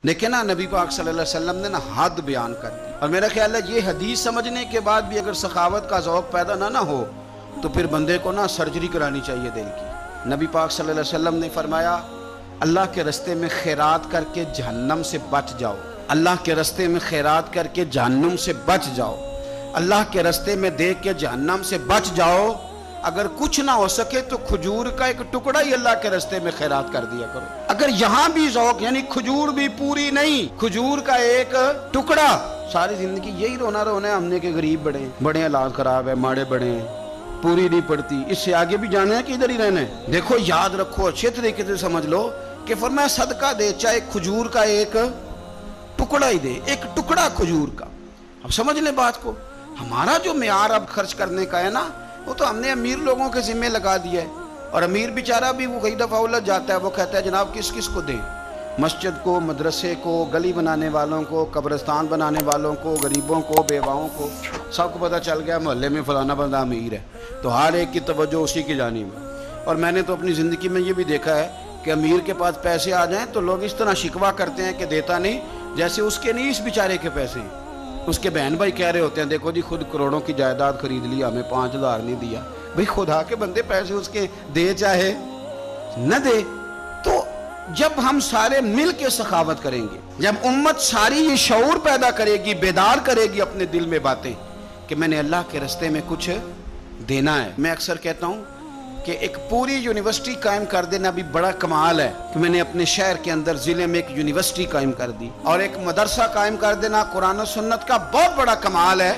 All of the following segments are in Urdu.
دیکھیں نا نبی پاک صلی اللہ علیہ وسلم نے نا حد بیان کر دی، اور میرا خیال ہے یہ حدیث سمجھنے کے بعد بھی اگر سخاوت کا ذوق پیدا نہ ہو تو پھر بندے کو نا سرجری کرانی چاہیے دل کی۔ نبی پاک صلی اللہ علیہ وسلم نے فرمایا اللہ کے رستے میں خیرات کر کے جہنم سے بچ جاؤ، اللہ کے رستے میں خیرات کر کے جہنم سے بچ جاؤ، اللہ کے رستے میں دیکھ کے جہنم سے بچ جاؤ۔ اگر کچھ نہ ہو سکے تو کھجور کا ایک ٹکڑا ہی اللہ کے رستے میں خیرات کر دیا کرو۔ اگر یہاں بھی ذوق یعنی کھجور بھی پوری نہیں، کھجور کا ایک ٹکڑا، ساری زندگی یہی رونا ہے ہم نے کہ غریب بڑے حالات خراب ہے، ماڑے بڑے ہیں، پوری نہیں پڑتی، اس سے آگے بھی جانا ہے کہ ادھر ہی رہنا ہے۔ دیکھو یاد رکھو، اچھے طریقے سے سمجھ لو کہ فرمایا صدقہ دے، چاہے کھجور کا ایک ٹکڑا ہی دے، ایک ٹکڑا کھجور کا۔ اب سمجھ لیں بات کو، ہمارا جو معیار اب خرچ کرنے کا ہے نا، وہ تو ہم نے امیر لوگوں کے ذمہ لگا دیا ہے، اور امیر بیچارہ بھی وہ کئی دفعہ الجھ جاتا ہے، وہ کہتا ہے جناب کس کس کو دیں، مسجد کو، مدرسے کو، گلی بنانے والوں کو، قبرستان بنانے والوں کو، غریبوں کو، بیواؤں کو، سب کو پتہ چل گیا محلے میں فلانا بندہ امیر ہے، تو ہر ایک کی توجہ اسی کی جانب ہے۔ اور میں نے تو اپنی زندگی میں یہ بھی دیکھا ہے کہ امیر کے پاس پیسے آ جائیں تو لوگ اس طرح شکوہ کرتے ہیں کہ دیتا نہیں، جیسے اس کے نہیں اس بیچارے کے پیسے ہیں۔ اس کے بہن بھائی کہہ رہے ہوتے ہیں دیکھو جی خود کروڑوں کی جائیداد خرید لی، ہمیں 5,000 نہیں دیا۔ بھئی خدا کے بندے پیسے اس کے دے چاہے نہ دے۔ تو جب ہم سارے مل کے سخاوت کریں گے، جب امت ساری یہ شعور پیدا کرے گی، بیدار کرے گی اپنے دل میں باتیں کہ میں نے اللہ کے رستے میں کچھ دینا ہے۔ میں اکثر کہتا ہوں کہ ایک پوری یونیورسٹی قائم کر دینا بھی بڑا کمال ہے کہ میں نے اپنے شہر کے اندر ضلع میں ایک یونیورسٹی قائم کر دی، اور ایک مدرسہ قائم کر دینا قرآن و سنت کا بہت بڑا کمال ہے۔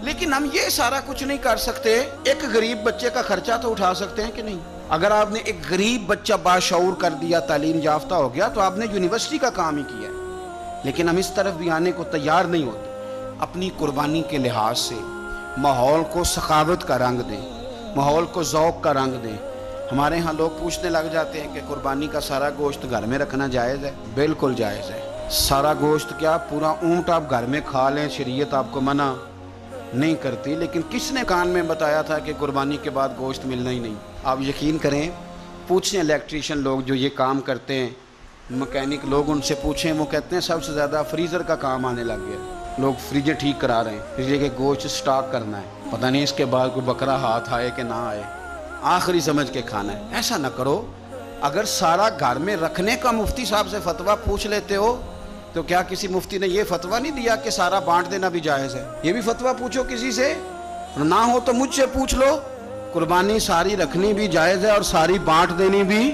لیکن ہم یہ سارا کچھ نہیں کر سکتے، ایک غریب بچے کا خرچہ تو اٹھا سکتے ہیں کہ نہیں؟ اگر آپ نے ایک غریب بچہ باشعور کر دیا، تعلیم یافتہ ہو گیا، تو آپ نے یونیورسٹی کا کام ہی کیا ہے۔ لیکن ہم اس طرف بھی آنے کو تیار نہیں ہوتے۔ اپنی قربانی کے لحاظ سے ماحول کو سخاوت کا رنگ دیں، ماحول کو ذوق کا رنگ دیں۔ ہمارے ہاں لوگ پوچھنے لگ جاتے ہیں کہ قربانی کا سارا گوشت گھر میں رکھنا جائز ہے؟ بالکل جائز ہے۔ سارا گوشت کیا، پورا اونٹ آپ گھر میں کھا لیں، شریعت آپ کو منع نہیں کرتی، لیکن کس نے کان میں بتایا تھا کہ قربانی کے بعد گوشت ملنا ہی نہیں؟ آپ یقین کریں، پوچھیں الیکٹریشین لوگ جو یہ کام کرتے ہیں، مکینک لوگ، ان سے پوچھیں، وہ کہتے ہیں سب سے زیادہ فریزر کا کام آنے لگ گیا، لوگ فریجیں ٹھیک کرا رہے ہیں، فریجر کے گوشت سٹاک کرنا ہے، پتہ نہیں اس کے بعد کوئی بکرا ہاتھ آئے کہ نہ آئے، آخری سمجھ کے کھانا ہے۔ ایسا نہ کرو۔ اگر سارا گھر میں رکھنے کا مفتی صاحب سے فتویٰ پوچھ لیتے ہو تو کیا کسی مفتی نے یہ فتویٰ نہیں دیا کہ سارا بانٹ دینا بھی جائز ہے؟ یہ بھی فتویٰ پوچھو کسی سے، نہ ہو تو مجھ سے پوچھ لو۔ قربانی ساری رکھنی بھی جائز ہے اور ساری بانٹ دینی بھی،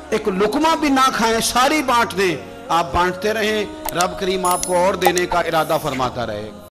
ایک لقمہ بھی نہ کھائیں، ساری بانٹ دیں۔ آپ بانٹتے رہیں، رب کریم آپ کو اور دینے کا ارادہ فرماتا رہے۔